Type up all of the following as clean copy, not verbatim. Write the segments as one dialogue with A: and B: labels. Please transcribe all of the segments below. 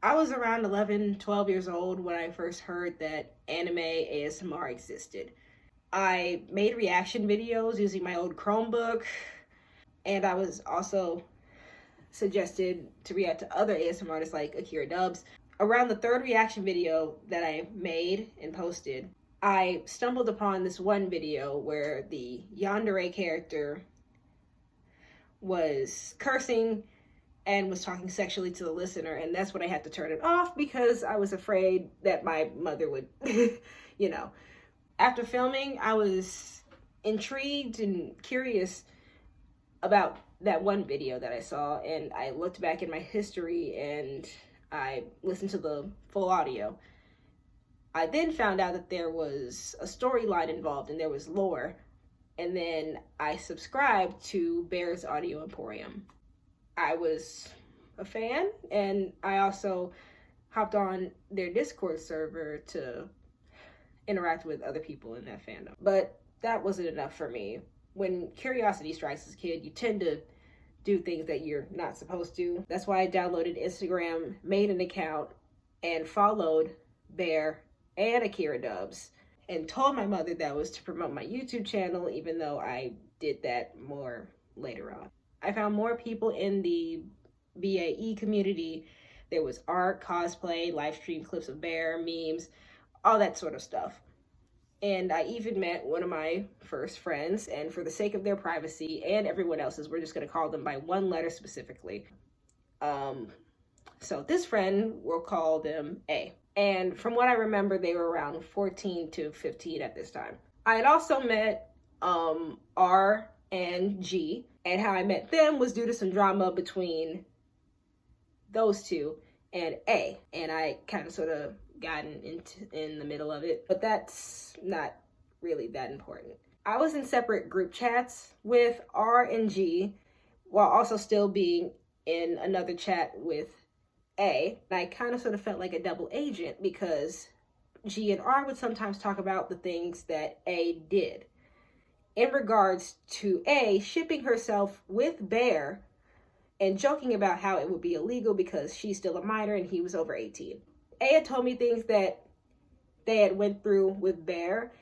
A: I was around 11, 12 years old when I first heard that anime ASMR existed. I made reaction videos using my old Chromebook, and I was also suggested to react to other ASMR artists like Akira Dubs. Around the third reaction video that I made and posted, I stumbled upon this one video where the yandere character was cursing and was talking sexually to the listener, and that's when I had to turn it off because I was afraid that my mother would, you know. After filming, I was intrigued and curious about that one video that I saw, and I looked back in my history and I listened to the full audio. I then found out that there was a storyline involved and there was lore, and then I subscribed to Bears Audio Emporium. I was a fan, and I also hopped on their Discord server to interact with other people in that fandom. But that wasn't enough for me. When curiosity strikes as a kid, you tend to do things that you're not supposed to. That's why I downloaded Instagram, made an account, and followed Bear and Akira Dubs, and told my mother that was to promote my YouTube channel, even though I did that more later on. I found more people in the BAE community. There was art, cosplay, live stream clips of Bear, memes, all that sort of stuff. And I even met one of my first friends, and for the sake of their privacy and everyone else's, we're just going to call them by one letter specifically. So this friend, we'll call them A. And from what I remember, they were around 14 to 15 at this time. I had also met R and G, and how I met them was due to some drama between those two and A. And I kind of sort of gotten in the middle of it, but that's not really that important. I was in separate group chats with R and G while also still being in another chat with A. And I kind of sort of felt like a double agent because G and R would sometimes talk about the things that A did. In regards to A shipping herself with Bear and joking about how it would be illegal because she's still a minor and he was over 18. A had told me things that they had went through with Bear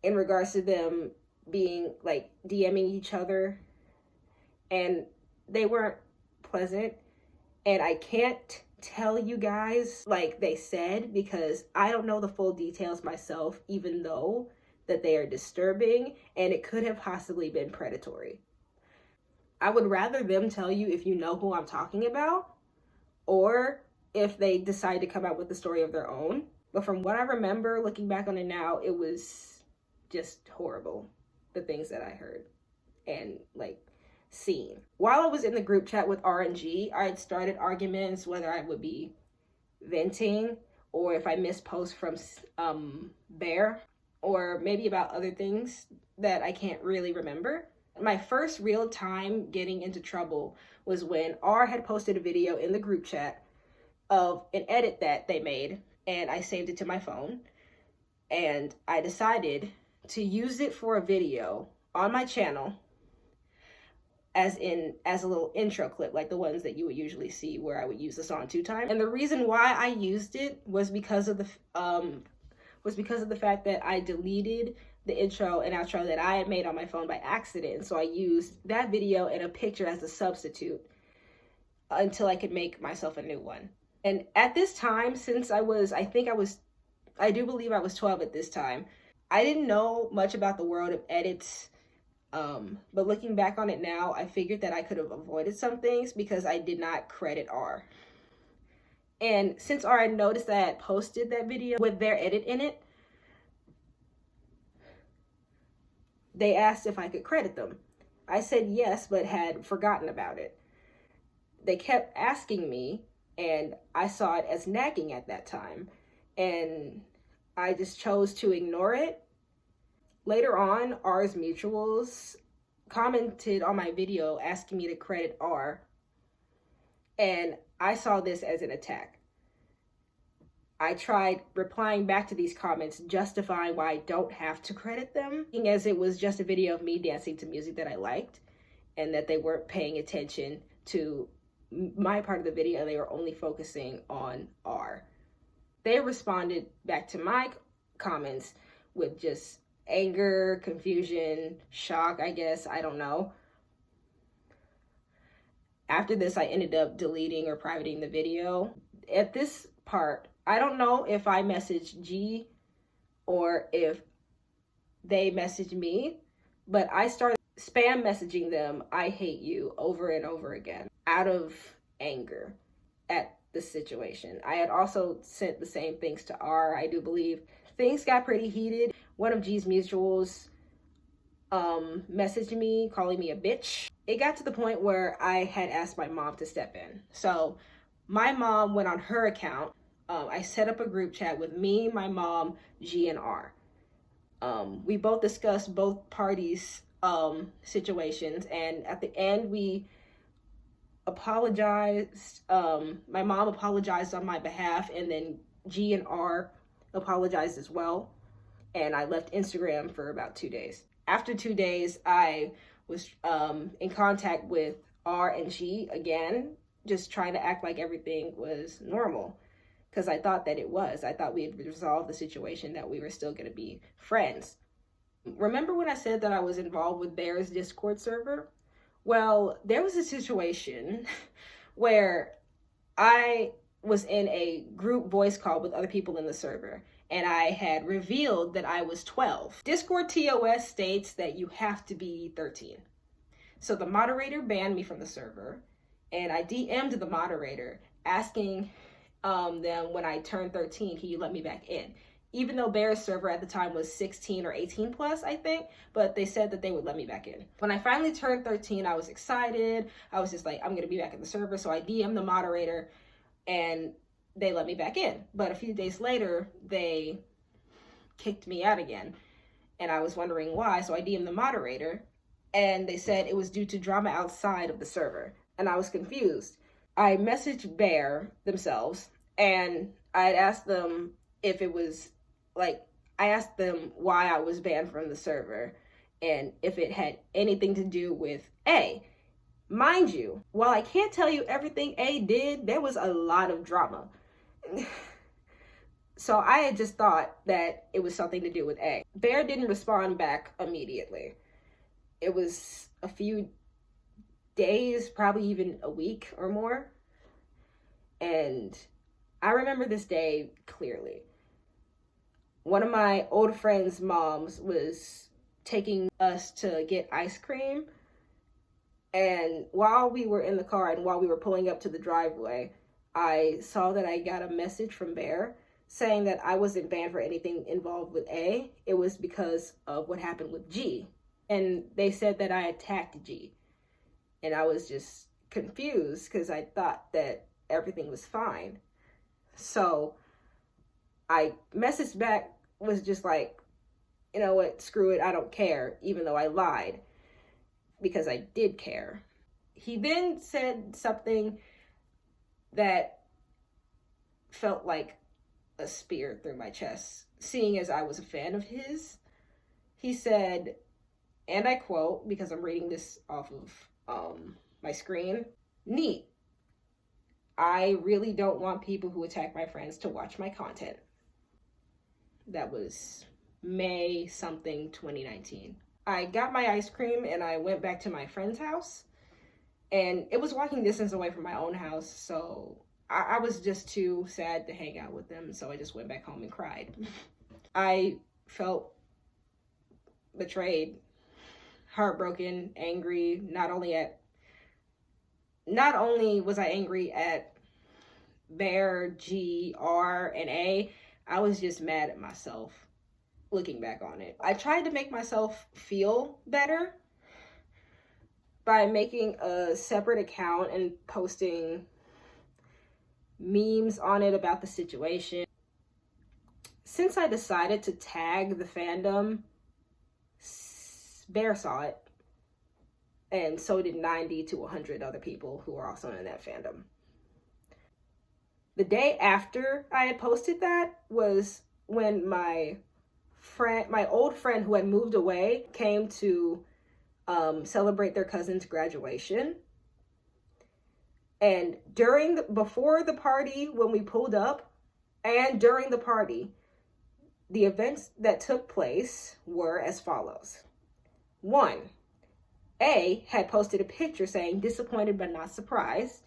A: in regards to them being like DMing each other, and they weren't pleasant. And I can't tell you guys like they said because I don't know the full details myself, even though that they are disturbing and it could have possibly been predatory. I would rather them tell you if you know who I'm talking about, or if they decide to come out with the story of their own. But from what I remember, looking back on it now, it was just horrible, the things that I heard and like seen. While I was in the group chat with R and G, I had started arguments whether I would be venting or if I missed posts from Bear, or maybe about other things that I can't really remember. My first real time getting into trouble was when R had posted a video in the group chat of an edit that they made, and I saved it to my phone, and I decided to use it for a video on my channel as a little intro clip, like the ones that you would usually see where I would use the song 2 times. And the reason why I used it was because of the fact that I deleted the intro and outro that I had made on my phone by accident. So I used that video and a picture as a substitute until I could make myself a new one. And at this time, since I do believe I was 12 at this time, I didn't know much about the world of edits. But looking back on it now, I figured that I could have avoided some things because I did not credit R. And since R had noticed that I had posted that video with their edit in it, they asked if I could credit them. I said yes, but had forgotten about it. They kept asking me, and I saw it as nagging at that time, and I just chose to ignore it. Later on, R's mutuals commented on my video asking me to credit R, and I saw this as an attack. I tried replying back to these comments, justifying why I don't have to credit them, as it was just a video of me dancing to music that I liked, and that they weren't paying attention to my part of the video, they were only focusing on R. They responded back to my comments with just anger, confusion, shock, I guess, I don't know. After this, I ended up deleting or privating the video. At this part, I don't know if I messaged G or if they messaged me, but I started spam messaging them, "I hate you," over and over again out of anger at the situation. I had also sent the same things to R, I do believe. Things got pretty heated. One of G's mutuals messaged me calling me a bitch. It got to the point where I had asked my mom to step in. So my mom went on her account. I set up a group chat with me, my mom, G, and R. We both discussed both parties' situations, and at the end we apologized. My mom apologized on my behalf, and then G and R apologized as well. And I left Instagram for about 2 days. After 2 days, I was in contact with R and G again, just trying to act like everything was normal, because I thought that it was. I thought we had resolved the situation, that we were still going to be friends. Remember when I said that I was involved with Bears Discord server? Well, there was a situation where I was in a group voice call with other people in the server, and I had revealed that I was 12. Discord TOS states that you have to be 13. So the moderator banned me from the server, and I DM'd the moderator asking them when I turned 13, can you let me back in? Even though Bear's server at the time was 16 or 18 plus, I think, but they said that they would let me back in. When I finally turned 13, I was excited. I was just like, I'm gonna be back in the server. So I DM'd the moderator and they let me back in. But a few days later, they kicked me out again. And I was wondering why. So I DM'd the moderator and they said it was due to drama outside of the server. And I was confused. I messaged Bear themselves and I had asked them if it was I asked them why I was banned from the server and if it had anything to do with A. Mind you, while I can't tell you everything A did, there was a lot of drama. So I had just thought that it was something to do with A. Bear didn't respond back immediately. It was a few days, probably even a week or more. And I remember this day clearly. One of my old friends' moms was taking us to get ice cream. And while we were in the car and while we were pulling up to the driveway, I saw that I got a message from Bear saying that I wasn't banned for anything involved with A. It was because of what happened with G. And they said that I attacked G. And I was just confused because I thought that everything was fine. So I messaged back, was just like, you know what, screw it, I don't care, even though I lied, because I did care. He then said something that felt like a spear through my chest, seeing as I was a fan of his. He said, and I quote, because I'm reading this off of my screen, "Neat. I really don't want people who attack my friends to watch my content." That was May something 2019. I got my ice cream and I went back to my friend's house, and it was walking distance away from my own house, so I was just too sad to hang out with them, so I just went back home and cried. I felt betrayed, heartbroken, angry. Not only was I angry at Bear, G, R, and A, I was just mad at myself looking back on it. I tried to make myself feel better by making a separate account and posting memes on it about the situation. Since I decided to tag the fandom, Bear saw it, and so did 90 to 100 other people who are also in that fandom. The day after I had posted that was when my old friend who had moved away came to celebrate their cousin's graduation. And before the party, when we pulled up, and during the party, the events that took place were as follows. 1, A had posted a picture saying disappointed but not surprised,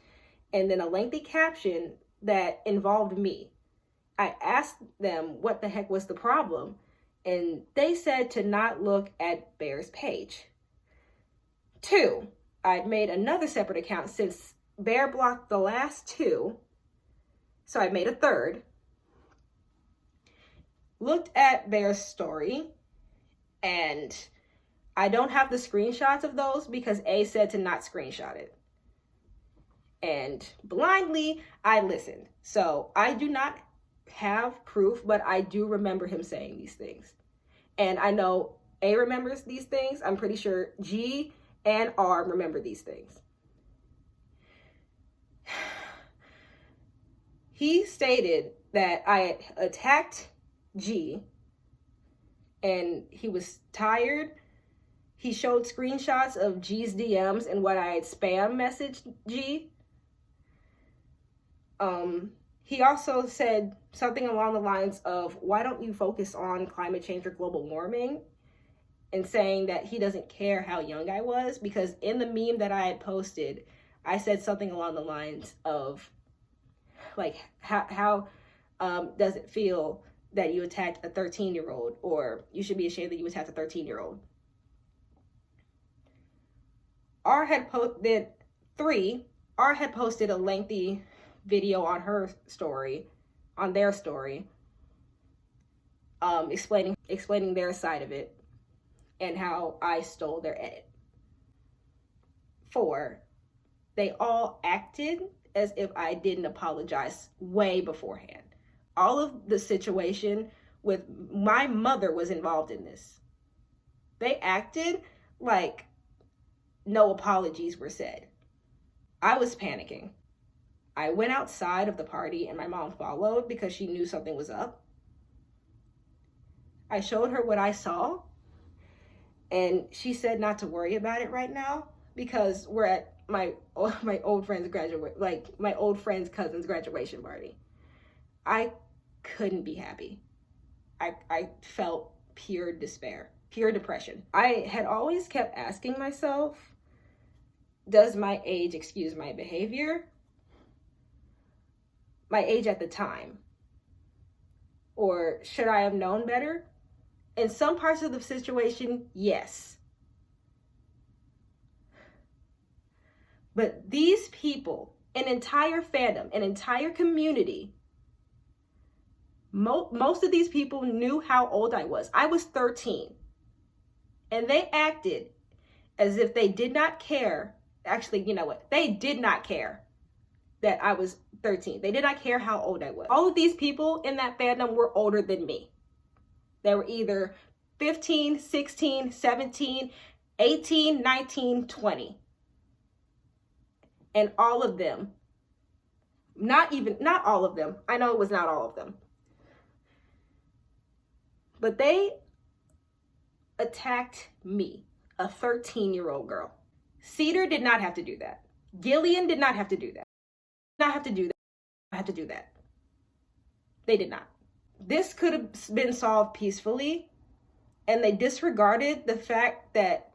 A: and then a lengthy caption that involved me. I asked them what the heck was the problem, and they said to not look at Bear's page. 2, I'd made another separate account since Bear blocked the last 2, so I made a third. Looked at Bear's story, and I don't have the screenshots of those because A said to not screenshot it. And blindly, I listened. So I do not have proof, but I do remember him saying these things. And I know A remembers these things. I'm pretty sure G and R remember these things. He stated that I attacked G and he was tired. He showed screenshots of G's DMs and what I had spam messaged G. He also said something along the lines of, why don't you focus on climate change or global warming? And saying that he doesn't care how young I was, because in the meme that I had posted, I said something along the lines of, like, how does it feel that you attacked a 13-year-old, or you should be ashamed that you attacked a 13-year-old. R had posted a lengthy video on their story, explaining their side of it and how I stole their edit. 4, they all acted as if I didn't apologize way beforehand. All of the situation with my mother was involved in this. They acted like no apologies were said. I was panicking. I went outside of the party and my mom followed because she knew something was up. I showed her what I saw and she said not to worry about it right now because we're at my old friend's cousin's graduation party. I couldn't be happy. I felt pure despair, pure depression. I had always kept asking myself, does my age excuse my behavior? My age at the time? Or should I have known better? In some parts of the situation, yes. But these people, an entire fandom, an entire community, most of these people knew how old I was. I was 13. And they acted as if they did not care. Actually, you know what? They did not care that I was 13. They did not care how old I was. All of these people in that fandom were older than me. They were either 15, 16, 17, 18, 19, 20. And all of them, not all of them. I know it was not all of them. But they attacked me, a 13-year-old girl. Cedar did not have to do that. Gillian did not have to do that. Not have to do that. I had to do that. They did not. This could have been solved peacefully, and they disregarded the fact that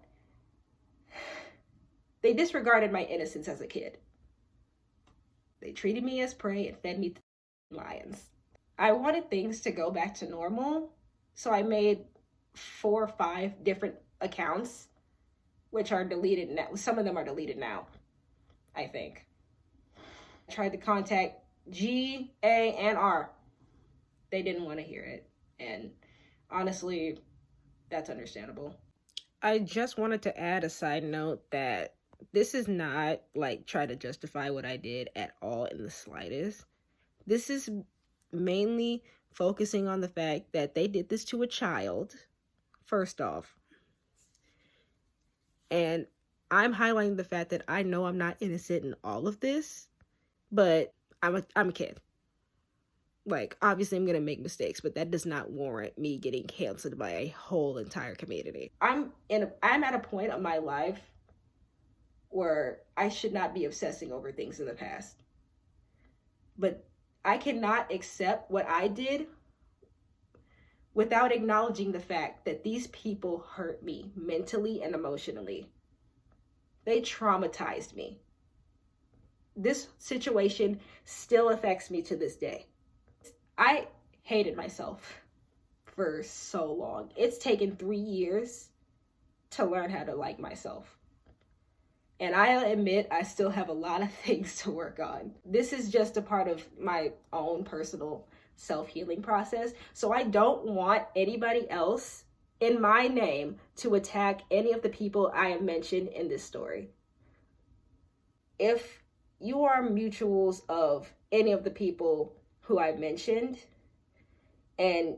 A: they disregarded my innocence as a kid. They treated me as prey and fed me to lions. I wanted things to go back to normal, so I made 4 or 5 different accounts, which are deleted now. Some of them are deleted now, I think. I tried to contact G, A, and R. They didn't want to hear it. And honestly, that's understandable. I just wanted to add a side note that this is not like try to justify what I did at all in the slightest. This is mainly focusing on the fact that they did this to a child, first off. And I'm highlighting the fact that I know I'm not innocent in all of this, but I'm a kid. Like, obviously I'm gonna make mistakes, but that does not warrant me getting canceled by a whole entire community. I'm at a point of my life where I should not be obsessing over things in the past. But I cannot accept what I did without acknowledging the fact that these people hurt me mentally and emotionally. They traumatized me. This situation still affects me to this day. I hated myself for so long. It's taken 3 years to learn how to like myself. And I admit I still have a lot of things to work on. This is just a part of my own personal self-healing process. So I don't want anybody else in my name to attack any of the people I have mentioned in this story. If you are mutuals of any of the people who I've mentioned, and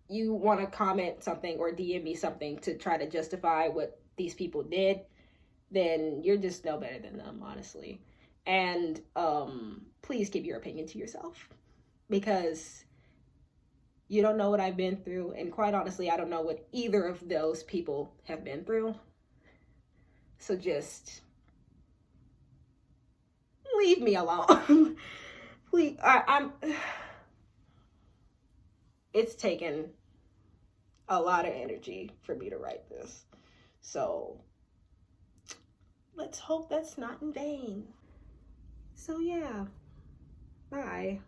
A: you want to comment something or DM me something to try to justify what these people did, then you're just no better than them, honestly. And please keep your opinion to yourself, because you don't know what I've been through, and quite honestly, I don't know what either of those people have been through. So just leave me alone. Please, it's taken a lot of energy for me to write this. So let's hope that's not in vain. So yeah, bye.